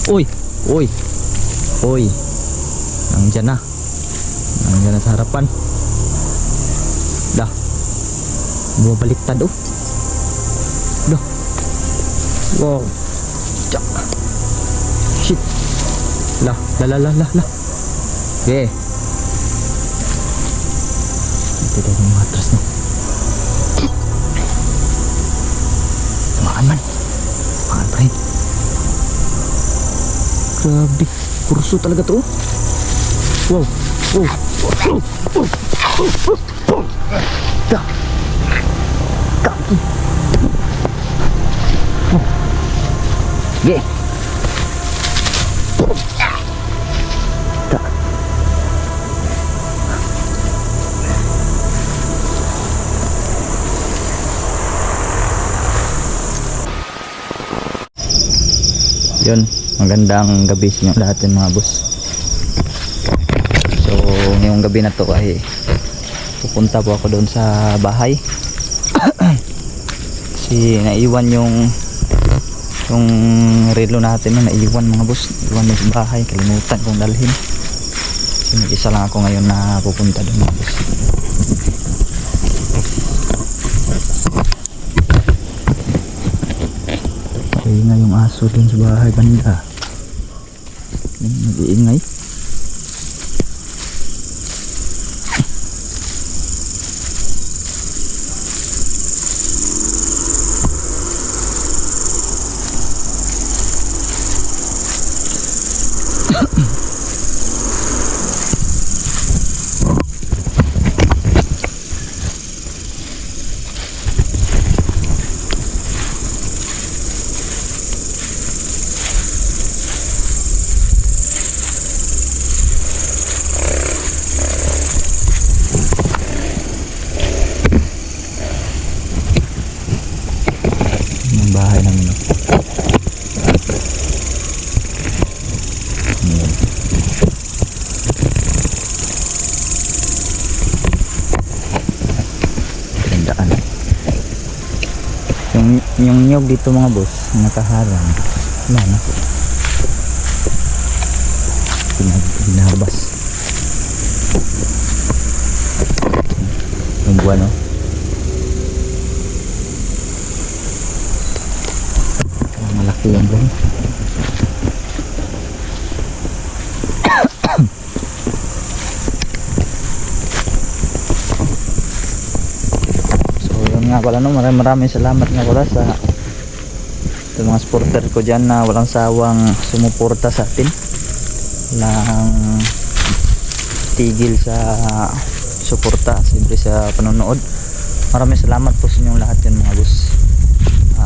Uy, uy, uy. Nandiyan na. Nandiyan na sa harapan. Dah. Bumabaliktad oh. Dah. Wow. Tsak. Shit. Lah, lah. Okay. Ito daw yung matras no. Tamaan man. Tamaan pa rin. Grabe. Kurso talaga to. Wow. Wow. Dah. Kaki. Okay. Yun, magandang gabi sa inyo lahat yung mga boss. So ngayong gabi na to ay pupunta po ako doon sa bahay. Kasi naiwan yung relo natin na naiwan mga boss. Naiwan yung bahay, kalimutan kong dalhin. So mag-isa lang ako ngayon na pupunta doon mga boss. Ingay yung aso dun sa bahay banda. Nag-iingay. Bahay namin no? Tandaan yung nyog dito mga boss nakaharang wala na pinabas yung buwan no? Malaki yung buwan. So yun nga pala no, maraming salamat nga pala sa mga supporter ko dyan na walang sawang sumuporta sa atin, walang tigil sa suporta siyempre sa panonood. Maraming salamat po sa inyong lahat yun mga boss.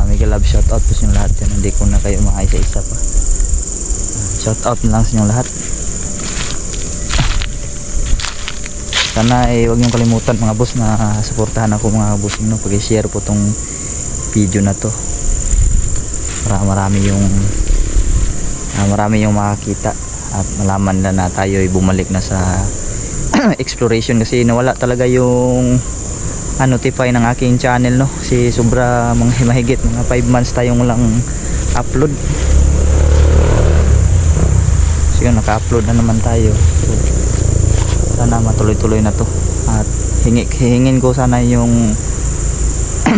Mega love shoutout po sa inyong lahat yan. Hindi ko na kayo makaisa-isa pa. Shoutout na lang sa inyong lahat. Sana huwag niyong kalimutan mga boss na suportahan ako mga boss no? Pag-share po tong video na to para marami yung makakita at malaman na tayo ay bumalik na sa exploration kasi nawala talaga yung notify ng aking channel no, si sobra mahigit mga 5 months tayong lang upload. So yun, naka-upload na naman tayo. So, sana matuloy-tuloy na to at hihingin ko sana yung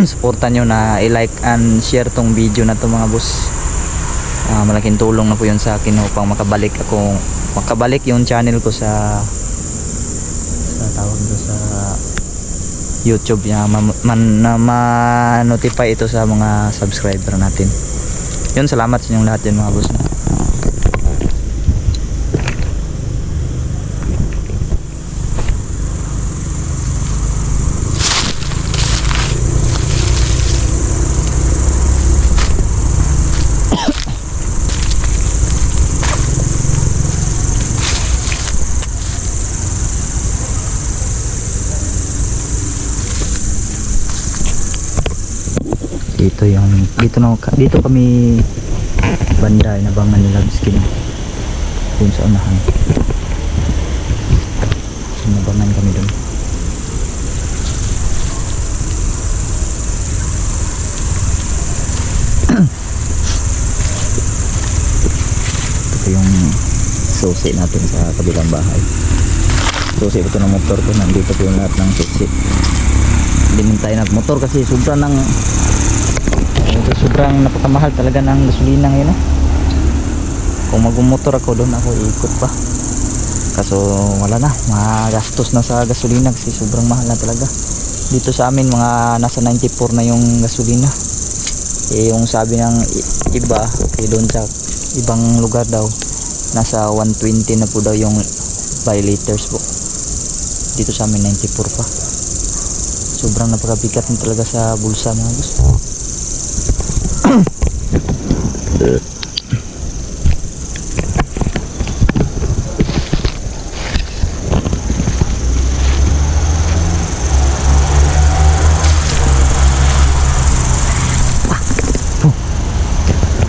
suporta nyo na i-like and share tong video na to mga boss. Malaking tulong na po yun sa akin upang makabalik yung channel ko sa tawag ko sa YouTube niya ma-notify ito sa mga subscriber natin. Yun, salamat sa inyong lahat din mga boss. Dito kami banda inabangan ni Labskin dun sa unahan. Inabangan kami dun. ito yung susi natin sa kabilang bahay. Susi ito ng motor ko, nandito po yung lahat ng susi. Hindi din tayo nagmotor kasi sobrang napakamahal talaga ng gasolina ngayon. Kung magmumotor ako doon ako ikot pa, kaso wala na, magastos na sa gasolina kasi sobrang mahal na talaga. Dito sa amin mga nasa 94 na yung gasolina. Yung sabi ng iba doon sa ibang lugar daw nasa 120 na po daw yung by liters po. Dito sa amin 94 pa. Sobrang napakabigat na talaga sa bulsa mga boss.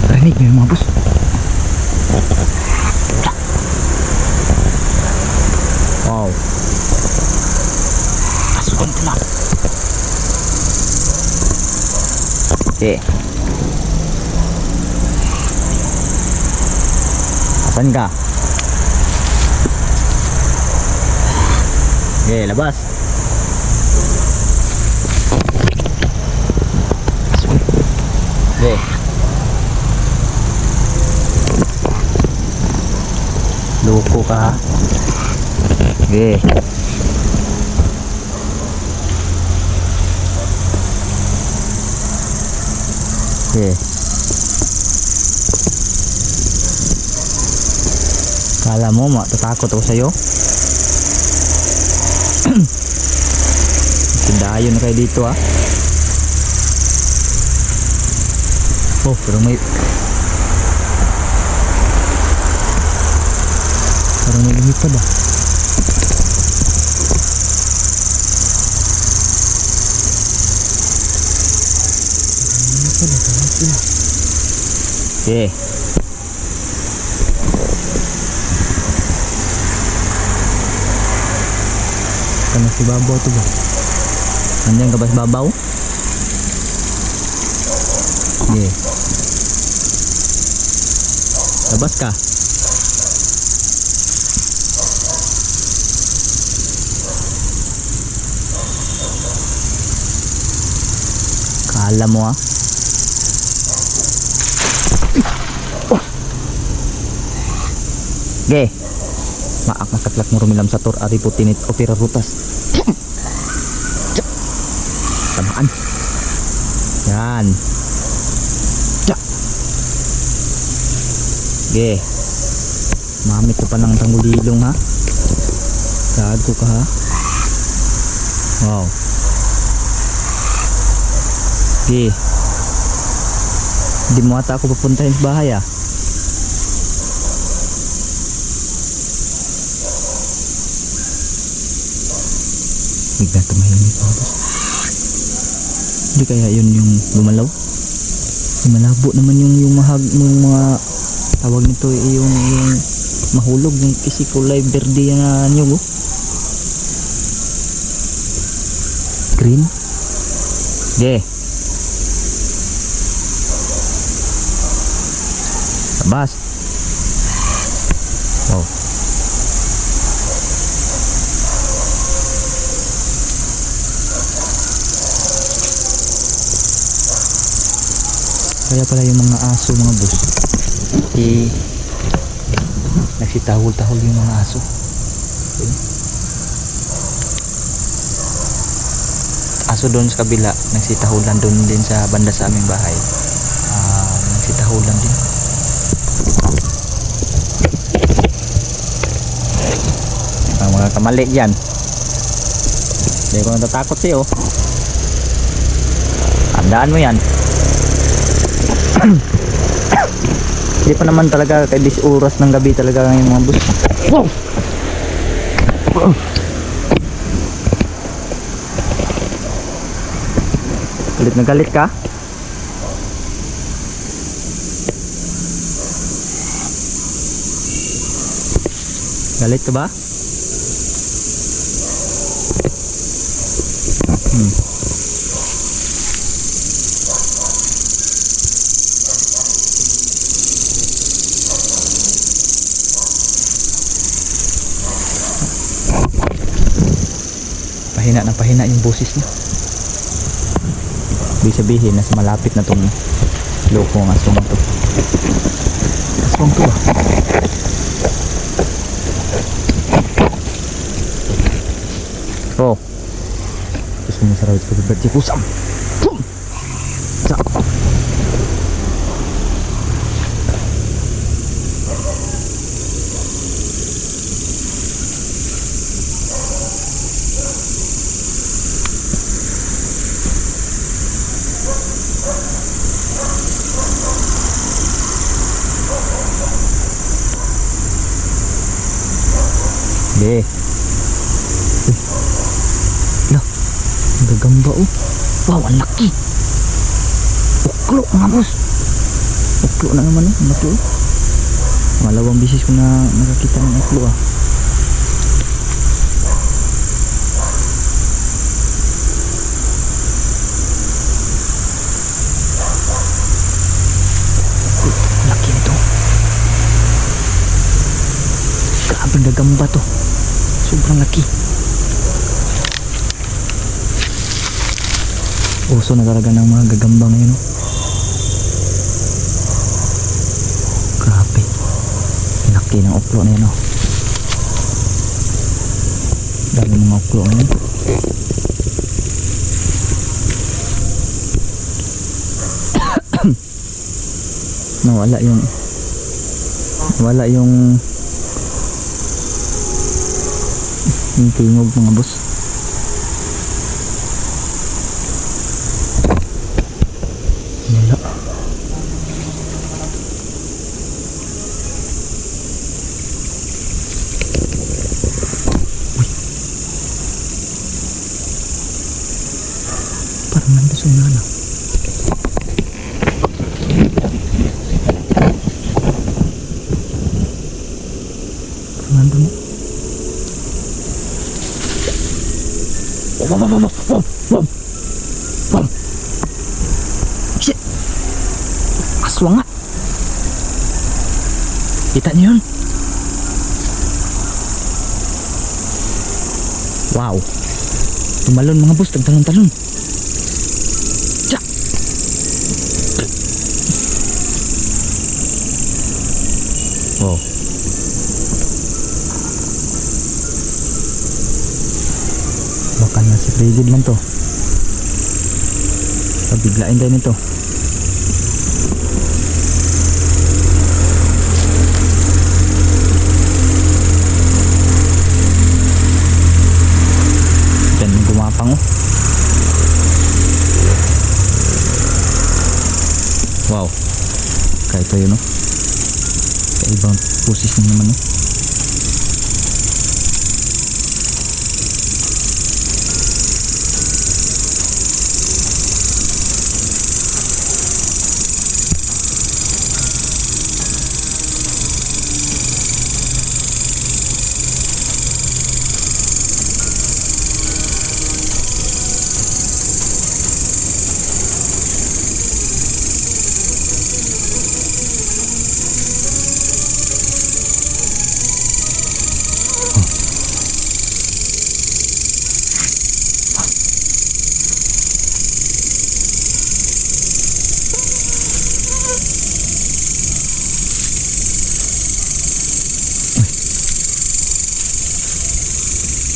Rinig nyo yung mga boss. Wow. Asukan ito lang. Okay. Asan ka? Okay, labas. Okay. Loko ka ha. Okay. Okay. Kala mo matatakot ako sa'yo? Tindayon na kayo dito ha. Oh, pero may lumipad ah. Okay. Ano si babaw to ba? Nandiyan ka ba si babaw? Okay. Labas ka. Kala mo ah. Okay. Maak masaklak mo rumilam sa tor ari putinit opera rutas. Tamaan. Yan. Okay. Mamit ko pa ng tanggulilong ha. Gago ka ha. Wow. Okay. Hindi mo ata ako papuntahin sa bahay ah. Bigla tumahimik ako. Hindi kaya yun yung lumalaw? Malabo naman yung mga tawag nito yung mahulog yung kasi kulay verde na nyug oh. Green. Okay. Labas. Wow. Kaya pala yung mga aso mga boss nagsitahol-tahol yung mga aso. Aso doon sa kabila nagsitaholan doon din sa banda sa aming bahay. Nagsitaholan din. Ang mga kamali dyan, hindi ko natatakot sa'yo. Tandaan mo yan. Hindi pa naman talaga kay 10 oras ng gabi talaga yung mga bus. Wow! Galit na galit ka? Galit ka ba? pahina na pahina yung boses niya. Ibig sabihin nasa malapit na tong lokong aswang to. Aswang to ba? Oh, gusto mo sarawit ko berarti kusam. Boom! Sa. Be. Lah, gagamba oh. Wow, ang laki. Uklo mga boss. Uklo na naman ang laki oh. Malawang bisis ko na nakakita ng uklo ah. Laki nito. Grabe gagamba to. Sobrang laki. Uso na talaga ng mga gagamba ngayon oh. Grabe. Laki ng uklo na yun oh. Dami mga uklo ngayon. Nawala yung tingog mga boss. Wala. Uy. Parang nandun sa una na. Parang nandun mo. Wow. Shit. Aswang nga. Kita niyo yun? Wow. Tumalon mga boss, tagtalon-talon. Tsa. Wow. Baka nasa frigid lang to. Pabiglain tayo nito. Diyan yung gumapang oh. Wow. Kahit tayo no. Kaibang pusis na naman oh.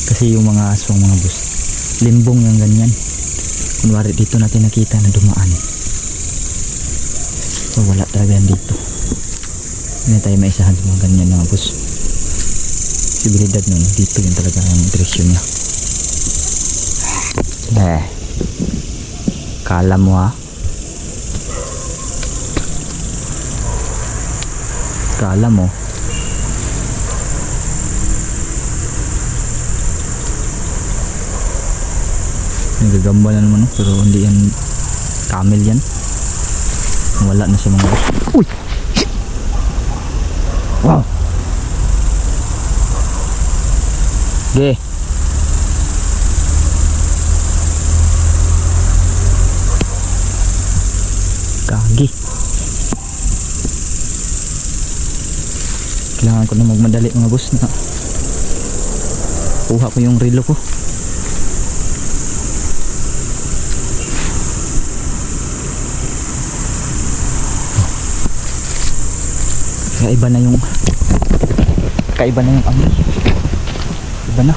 Kasi yung mga aswang mga boss, limbong yung ganyan. Kunwari dito natin nakita na dumaan. So wala talaga yan dito. Hindi tayo maisahan sa mga ganyan mga boss. Posibilidad nun, dito yung talaga ang direksyon niya. Kala mo ha? Kala mo? Nagagamba na naman pero hindi yan camel yan. Wala na sa mga boss. Uy! Wow! Okay. Kagi. Kailangan ko na magmadali mga boss na kuha ko yung relo ko. Kaiba na yung amoy. Iba na.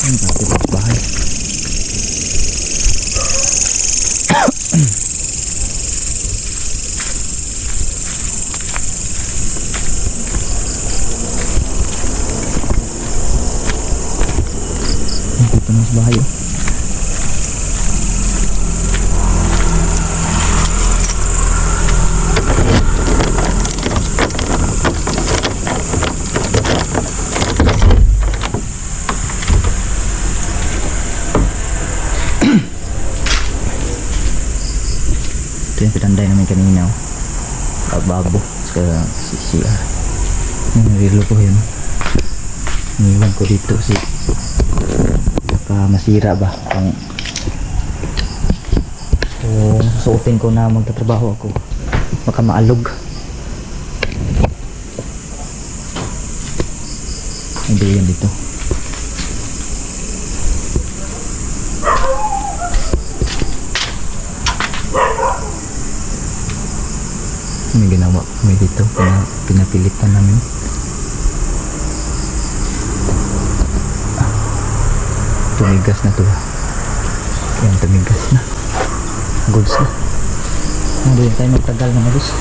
Ang dati sa bahay. Dito na sa bahay. Ito yung pinanday namin kanina, babo sa CR. Yung relo ko yun, iniwan ko dito si baka masira ba kung susuotin ko na magtatrabaho ako, baka maalog. Hindi yan dito. May ginawa kami dito, pinapilitan namin. Tumigas na to. Yan, tumigas na. Goods na. Hindi tayo magtagal mga goods.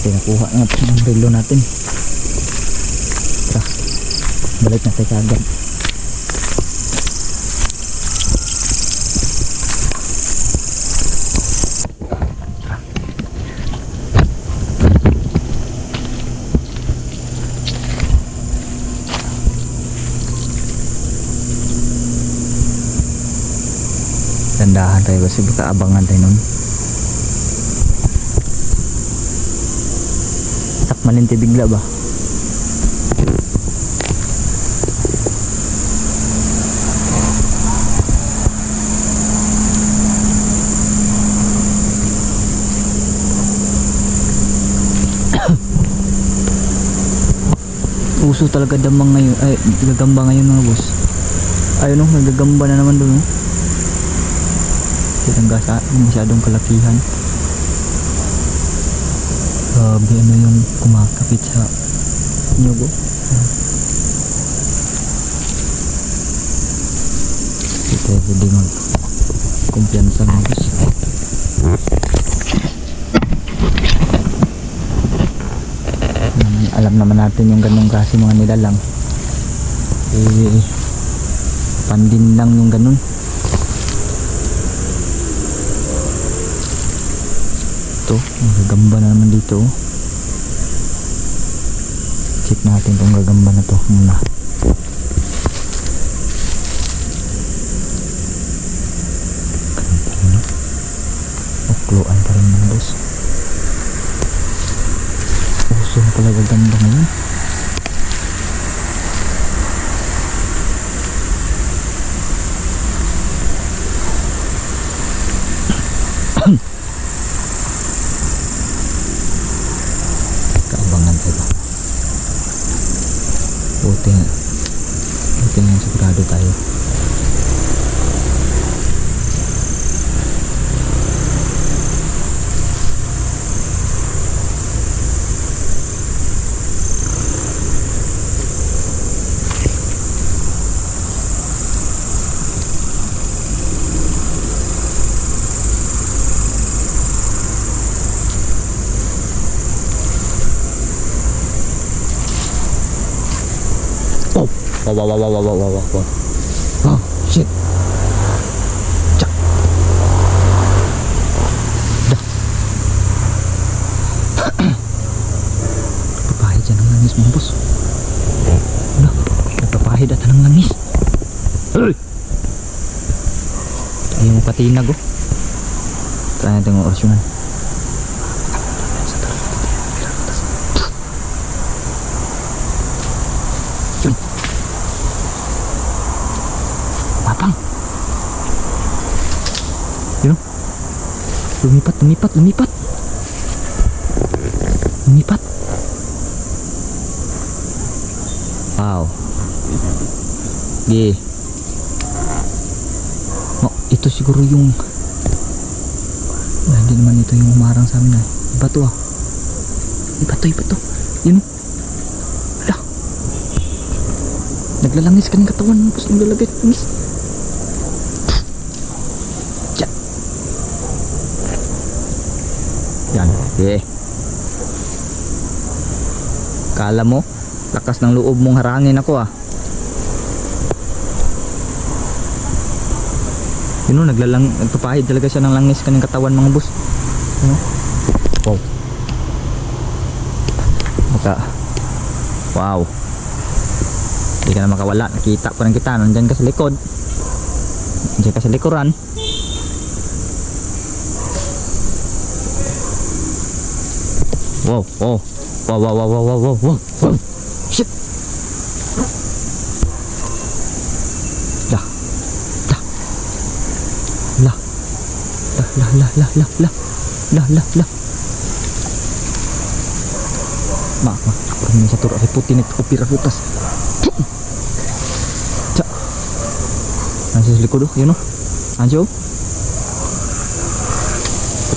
Nakuha natin ang relo natin. Tara, balik natin kagad. Tandahan tayo kasi baka abangan tayo nun. Maninti bigla ba? Uso talaga damang ngayon, ay gagamba ngayon mga boss. Ayun, nagagamba na naman doon. Tinangga masyadong kalakihan. Grabe, ano yung kumakapit sa nyugo. Hindi tayo pwede mag-kumpiyansa mga boss. Alam naman natin yung ganong klase mga nilalang. Pandin lang yung ganon. Gagamba na naman dito. Check natin kung gagamba na to muna. Ukluan pa rin mga boss. Uso na pala gagamba ngayon. Buti na sigurado tayo. Wow. Oh, shit. Cak. Dah. Papahid dyan ng langis mga boss. Dah. Nagpapahid at ng langis. Ayaw mo patinag oh. Try natin ang orasyonan. gumapang. Yun. Lumipat. Wow. Oh, ito siguro yung hindi naman ito yung umarang sa amin. Iba to. Yun. Wala. Naglalangis ka ng katawan mo. Tapos naglalagay. Yan. Kala mo lakas ng loob mong harangin ako Yun, nagpapahid talaga siya ng langis kanyang katawan mga boss. Wow. Wow. Hindi ka na makawala. Nakita ko rin kita. Nandyan ka sa likod. Nandyan ka sa likuran. Wow. Shit. Lah. Kurang ni satu reputin itu kopi raputas. Cak. Anjir likuduh, you know. Anjo.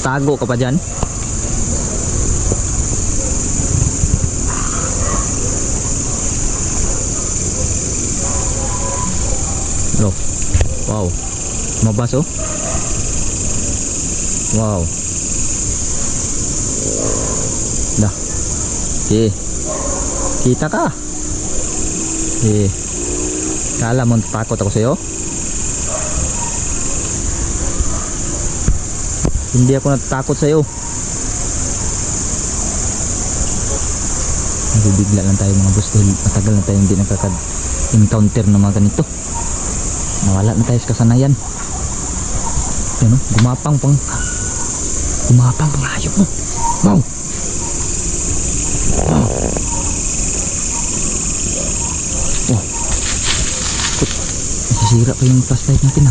Tago ka pa dyan. Loh. Wow. Mabas oh. Wow. Dah. Kita ka. Kala mo takot ako sa'yo? Hindi ako natatakot sa'yo. Nabibigla lang tayo mga boss dahil matagal na tayo hindi nakaka-encounter ng mga ganito. Nawala na tayo sa kasanayan. Ano? Gumapang pang hayop mo. Wow. Nasisira pa yung flashlight natin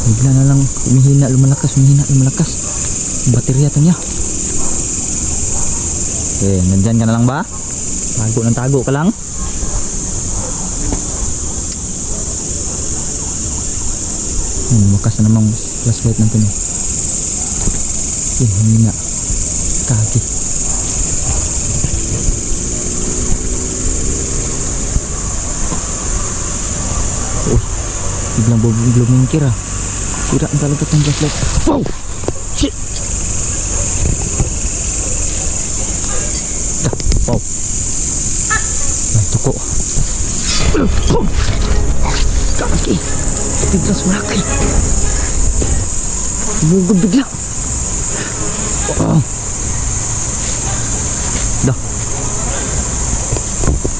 Bigla na lang humihina, lumalakas yung baterya to niya. Nandyan ka na lang ba? Tago ka lang. Wakas na namang flashlight natin humina. Kaki. Biglang blumingkir Sira ang talaga itong flashlight. Wow! Shit! Wow! Tuko. Kaki! Bigla sumakay. Bugod bigla. Wow!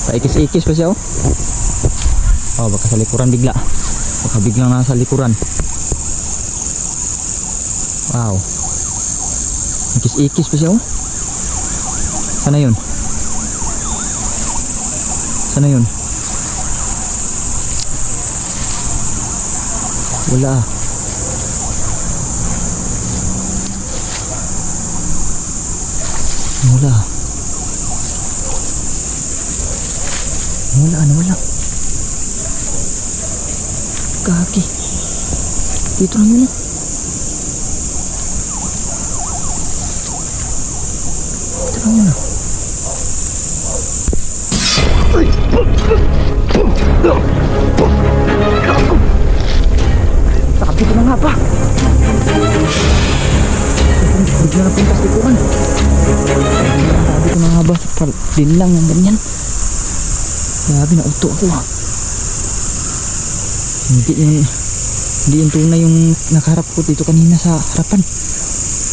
Paikis-ikis pa siya baka sa likuran bigla. Baka biglang nasa likuran. Wow. Ikis-ikis pa siya Sana yun? Wala. Wala. Kaki. Dito lang yun Sabi ko na nga ba? Bigla na pintas likuran. Sabi ko na nga ba? Din lang yung ganyan. Sabi na uto ako Hindi yung tunay yung nakaharap ko dito kanina sa harapan.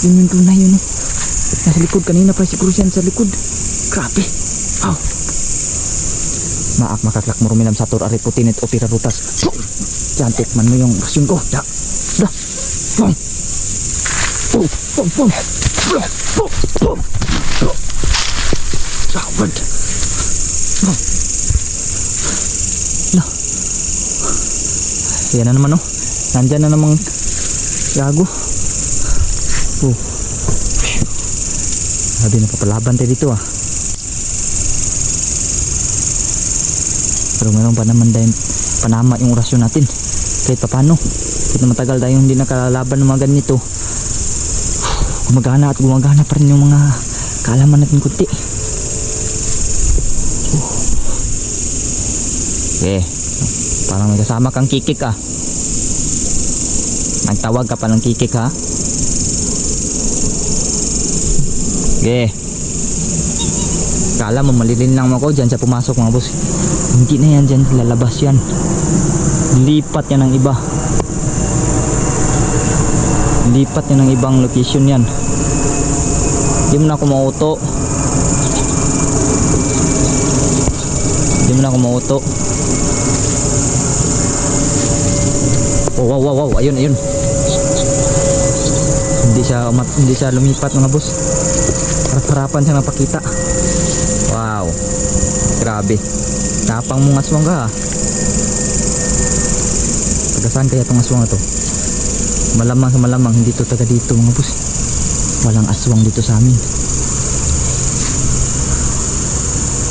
Yun yung tunay yun Nasa likod kanina pa siguro siya sa likod. Grabe. Wow. Maak makaklak mo ruminam satur ari putinit o pirarutas. Cantik man mo yung rasyon ko. Pum. Sabad. Yan na naman oh. Nandyan na namang gago. Oh. Sabi na papalaban tayo dito ah. Pero meron pa naman dahil panama yung orasyon natin. Kahit pa paano. Kahit na matagal tayo hindi nakalaban ng mga ganito. Gumagana at gumagana pa rin yung mga kaalaman natin kunti. Okay. Parang may kasama kang kikik ah. Nagtawag ka pa ng kikik ha. Okay. Kala mo malilin lang ako dyan sa pumasok mga boss. Hindi na yan dyan, lalabas yan. Lipat yan ng iba. Lipat yan ng ibang location yan. Hindi mo na ako mauto. Hindi mo na ako mauto. Oh, wow, wow, wow. Ayun, ayun. Hindi siya lumipat mga boss. Harap-harapan siya napakita. Wow. Grabe. Napang mong aswang ka ha. Taga saan kaya itong aswang na to? Malamang sa malamang hindi to taga dito mga boss. Walang aswang dito sa amin.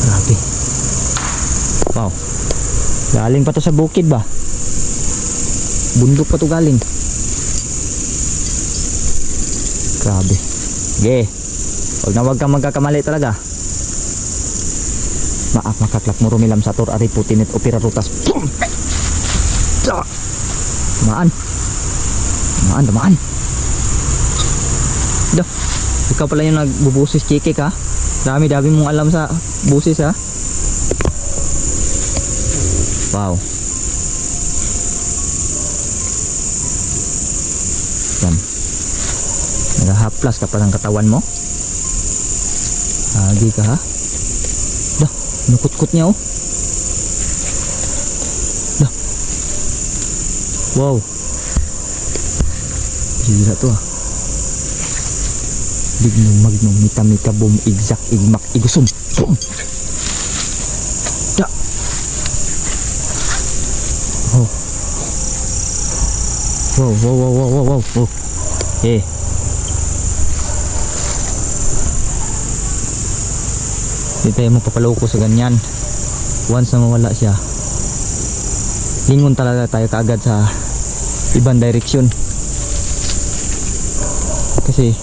Grabe. Wow. Galing pa to sa bukid ba? Bundok pa to galing. Grabe. Okay. Huwag kang magkakamali talaga. Maak makaklak mo rumilam sa tor ari putinit opera rutas. Maan. Maan. Dah. Ikaw pala yung nagbubusis kikik ha. Dami mong alam sa busis ha. Wow. Yan. Nagahaplas ka pa ng katawan mo. Agi ka ha. Dah, nukut-kut niya oh. Dah. Wow. Gila to ah. Bignong magnong mita bum igzak igmak igusum. Boom. Dah. Oh. Wow. Oh. Eh. Hindi tayo mapapaloko sa ganyan. Once na mawala siya, lingon talaga tayo kaagad sa ibang direksyon. Kasi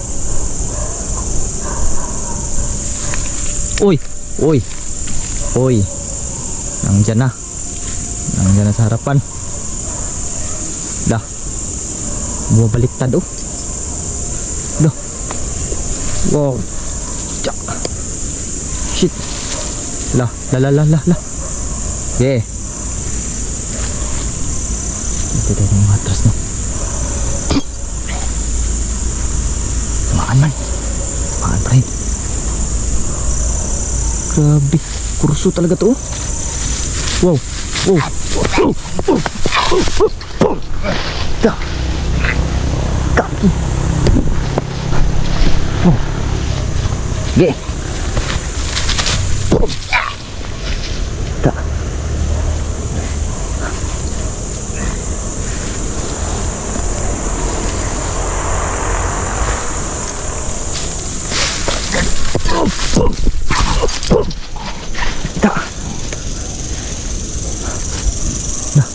Uy. Nandiyan na sa harapan. Dah. Bumabaliktad oh. Dah. Wow. Tsak. Shit. La. Okay. Ito tayo ng matras no. Maan pa rin. Grabe. Kurso talaga to. Wow. Dah. Kaki. Oh. Okay. Dah.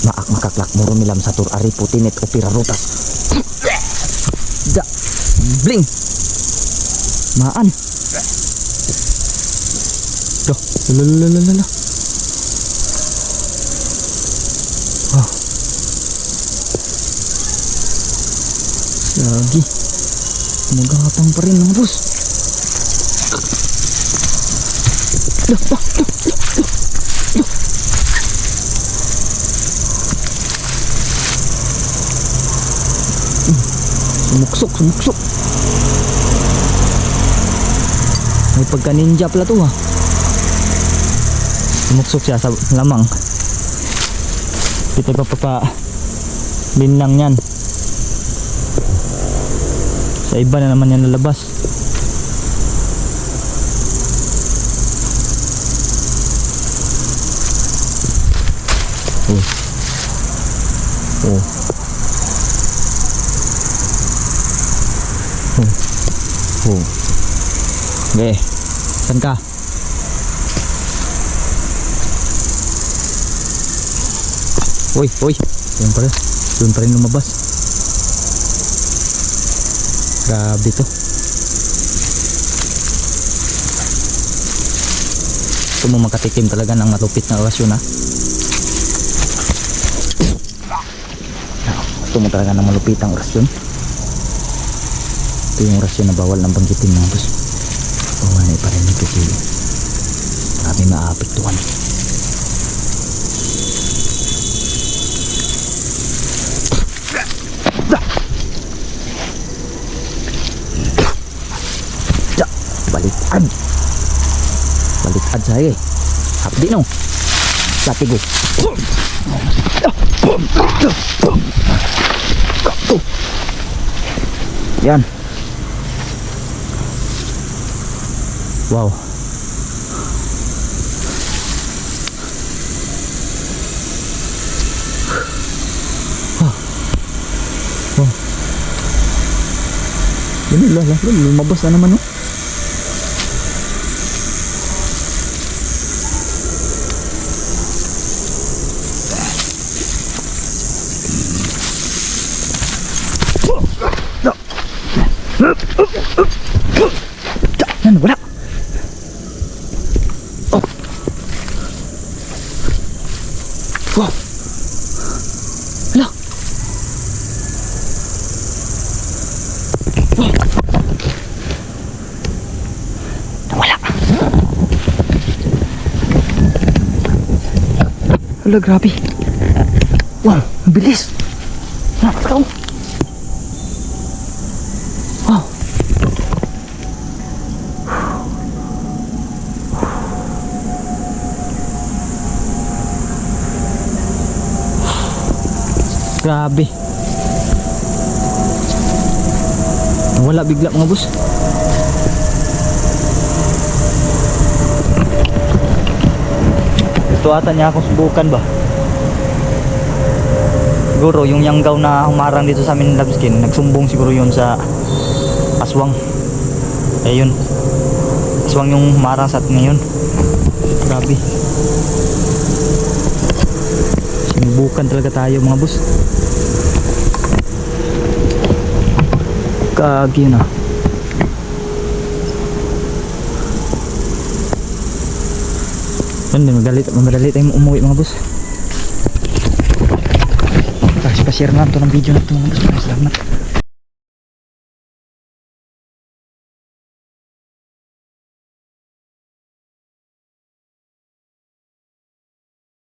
Maak makaklak mo rumilam sa tur ari putinit opera rutas. Da. Bling. Maan. Duh. Lalalala. Oh. Lagi. Magapang pa rin mga boss. Duh. Sumuksok. May pagka ninja pala to ha. Sumuksok siya sa lamang. Kita pa binlang yan. Sa iba na naman yan lalabas. Oh. Oh. Oh. Oh. Okay. Saan ka? Uy, uy. Doon pa rin lumabas. Grabe to. Gusto mo makatikim talaga ng malupit na orasyon, ha? Gusto mo talaga ng malupit ang orasyon? Ito yung orasyon na bawal ng banggitin, mga boss. Bawal na iparinig kasi marami maapektuhan. Baliktad. Baliktad saya eh. Hapdi no. Latigo. Yan. Wow. Wow. Ini lah, lumabas na naman, no? Yan, wala. Oh. Wow. Hala. Wow. Nawala. Hala, grabe. Wow, ang bilis. Napakaw. Wow. Grabe. Wala bigla, mga boss. Ito ata niya akong subukan ba? Siguro yung yanggaw na humarang dito sa amin, Labskin, nagsumbong siguro yun sa aswang. Ayun. Aswang yung humarang sa atin ngayon. Grabe. Sinubukan talaga tayo, mga boss. Kagi na. Yan, madali tayong umuwi, mga boss. Pa-share na ito ng video na ito, mga boss. Salamat.